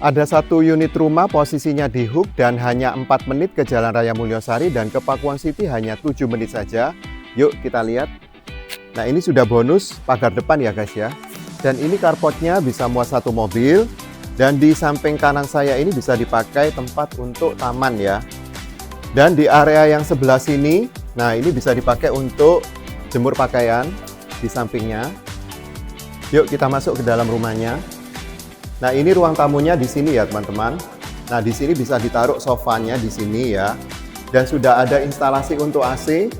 Ada satu unit rumah posisinya di Hook dan hanya 4 menit ke Jalan Raya Mulyosari dan ke Pakuwon City hanya 7 menit saja. Yuk kita lihat. Nah ini sudah bonus pagar depan ya guys ya. Dan ini carportnya bisa muat satu mobil. Dan di samping kanan saya ini bisa dipakai tempat untuk taman ya. Dan di area yang sebelah sini, nah ini bisa dipakai untuk jemur pakaian di sampingnya. Yuk kita masuk ke dalam rumahnya. Nah ini ruang tamunya di sini ya teman-teman. Nah di sini bisa ditaruh sofanya di sini ya. Dan sudah ada instalasi untuk AC.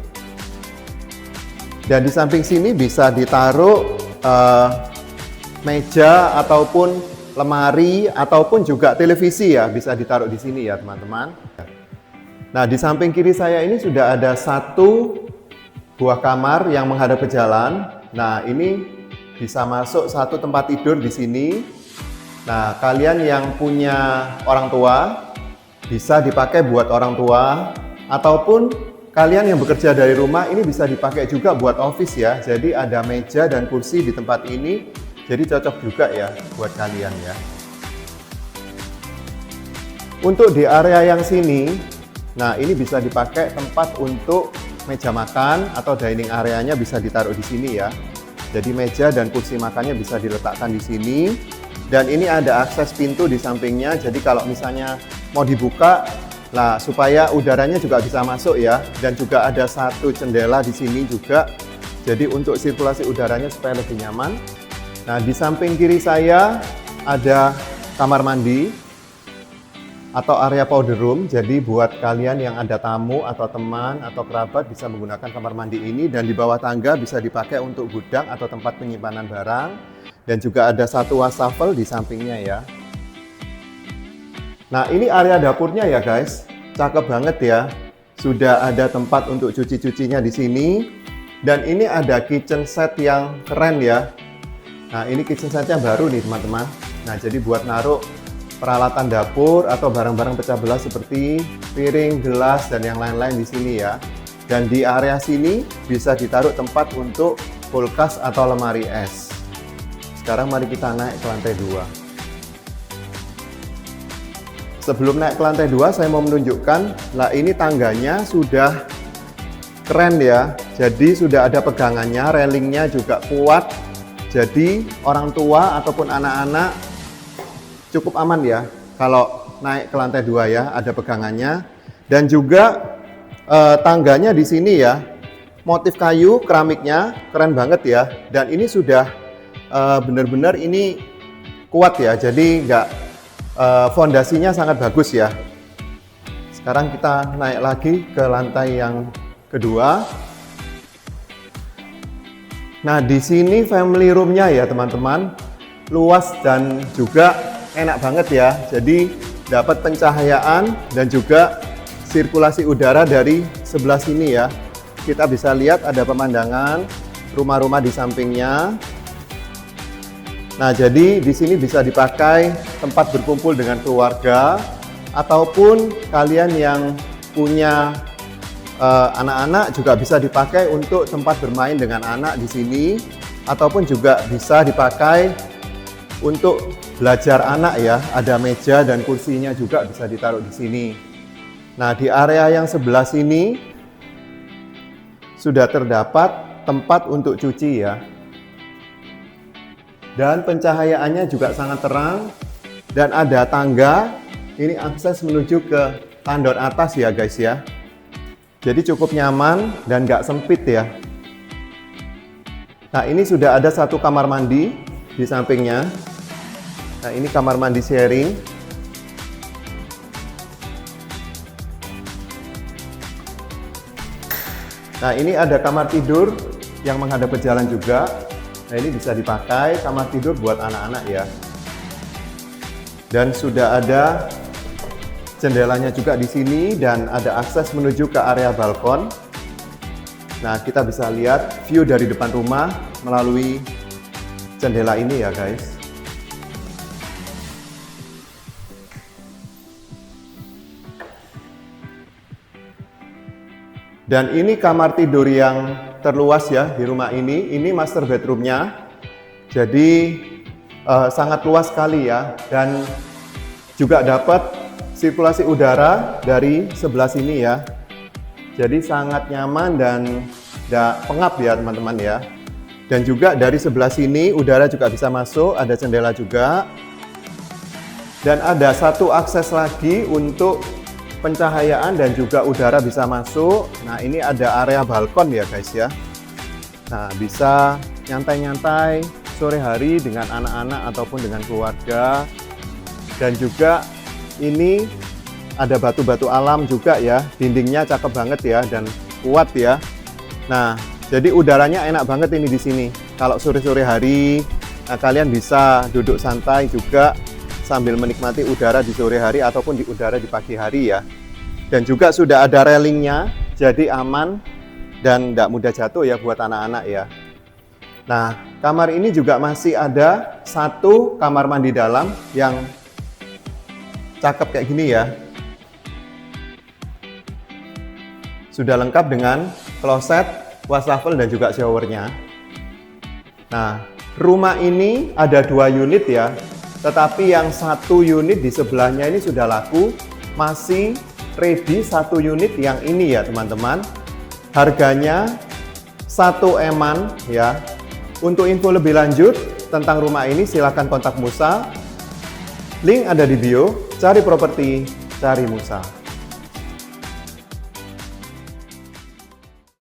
Dan di samping sini bisa ditaruh meja ataupun lemari ataupun juga televisi ya, bisa ditaruh di sini ya teman-teman. Nah di samping kiri saya ini sudah ada satu buah kamar yang menghadap ke jalan. Nah ini bisa masuk satu tempat tidur di sini. Nah, kalian yang punya orang tua bisa dipakai buat orang tua, ataupun kalian yang bekerja dari rumah ini bisa dipakai juga buat office ya. Jadi ada meja dan kursi di tempat ini, jadi cocok juga ya buat kalian ya. Untuk di area yang sini, nah ini bisa dipakai tempat untuk meja makan atau dining areanya bisa ditaruh di sini ya. Jadi meja dan kursi makannya bisa diletakkan di sini. Dan ini ada akses pintu di sampingnya, jadi kalau misalnya mau dibuka, nah supaya udaranya juga bisa masuk ya. Dan juga ada satu jendela di sini juga, jadi untuk sirkulasi udaranya supaya lebih nyaman. Nah di samping kiri saya ada kamar mandi atau area powder room, jadi buat kalian yang ada tamu atau teman atau kerabat bisa menggunakan kamar mandi ini. Dan di bawah tangga bisa dipakai untuk gudang atau tempat penyimpanan barang. Dan juga ada satu wastafel di sampingnya ya. Nah ini area dapurnya ya guys, cakep banget ya. Sudah ada tempat untuk cuci-cucinya di sini. Dan ini ada kitchen set yang keren ya. Nah ini kitchen setnya baru nih teman-teman. Nah jadi buat naruh peralatan dapur atau barang-barang pecah belah seperti piring, gelas, dan yang lain-lain di sini ya. Dan di area sini bisa ditaruh tempat untuk kulkas atau lemari es. Sekarang mari kita naik ke lantai 2. Sebelum naik ke lantai 2, saya mau menunjukkan, lah ini tangganya sudah keren ya. Jadi sudah ada pegangannya, railingnya juga kuat. Jadi orang tua ataupun anak-anak cukup aman ya kalau naik ke lantai 2 ya, ada pegangannya. Dan juga tangganya di sini ya, motif kayu keramiknya keren banget ya. Dan ini sudah benar-benar ini kuat ya, jadi fondasinya sangat bagus ya. Sekarang kita naik lagi ke lantai yang kedua. Nah di sini family roomnya ya teman-teman, luas dan juga enak banget ya. Jadi dapat pencahayaan dan juga sirkulasi udara dari sebelah sini ya. Kita bisa lihat ada pemandangan rumah-rumah di sampingnya. Nah, jadi di sini bisa dipakai tempat berkumpul dengan keluarga ataupun kalian yang punya anak-anak juga bisa dipakai untuk tempat bermain dengan anak di sini, ataupun juga bisa dipakai untuk belajar anak ya. Ada meja dan kursinya juga bisa ditaruh di sini. Nah, di area yang sebelah sini sudah terdapat tempat untuk cuci ya. Dan pencahayaannya juga sangat terang dan ada tangga. Ini akses menuju ke tandon atas ya guys ya. Jadi cukup nyaman dan nggak sempit ya. Nah ini sudah ada satu kamar mandi di sampingnya. Nah ini kamar mandi sharing. Nah ini ada kamar tidur yang menghadap ke jalan juga. Nah ini bisa dipakai kamar tidur buat anak-anak ya. Dan sudah ada jendelanya juga di sini dan ada akses menuju ke area balkon. Nah kita bisa lihat view dari depan rumah melalui jendela ini ya guys. Dan ini kamar tidur yang terluas ya di rumah ini. Ini master bedroomnya. Jadi sangat luas sekali ya. Dan Juga dapat sirkulasi udara dari sebelah sini ya. Jadi sangat nyaman dan tidak pengap ya teman-teman ya. Dan juga dari sebelah sini udara juga bisa masuk, ada jendela juga. Dan ada satu akses lagi untuk pencahayaan dan juga udara bisa masuk. Nah, ini ada area balkon ya guys ya. Nah, bisa nyantai-nyantai sore hari dengan anak-anak ataupun dengan keluarga. Dan juga ini ada batu-batu alam juga ya, dindingnya cakep banget ya dan kuat ya. Nah, jadi udaranya enak banget ini di sini. Kalau sore-sore hari, nah kalian bisa duduk santai juga sambil menikmati udara di sore hari ataupun di udara di pagi hari ya. Dan juga sudah ada railingnya, jadi aman dan tidak mudah jatuh ya buat anak-anak ya. Nah, kamar ini juga masih ada satu kamar mandi dalam yang cakep kayak gini ya. Sudah lengkap dengan kloset, wastafel dan juga showernya. Nah, rumah ini ada 2 unit ya, tetapi yang 1 unit di sebelahnya ini sudah laku, masih ready 1 unit yang ini ya teman-teman. Harganya 1 M-an ya. Untuk info lebih lanjut tentang rumah ini silahkan kontak Musa. Link ada di bio. Cari properti, cari Musa.